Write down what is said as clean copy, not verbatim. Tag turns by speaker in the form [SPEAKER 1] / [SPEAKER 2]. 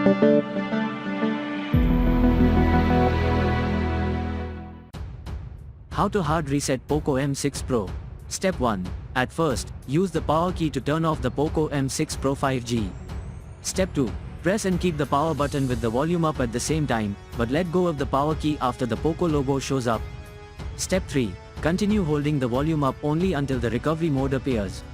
[SPEAKER 1] How to hard reset Poco M6 Pro. Step 1. At first, use the power key to turn off the Poco M6 Pro 5G. Step 2. Press and keep the power button with the volume up at the same time, but let go of the power key after the Poco logo shows up. Step 3. Continue holding the volume up only until the recovery mode appears.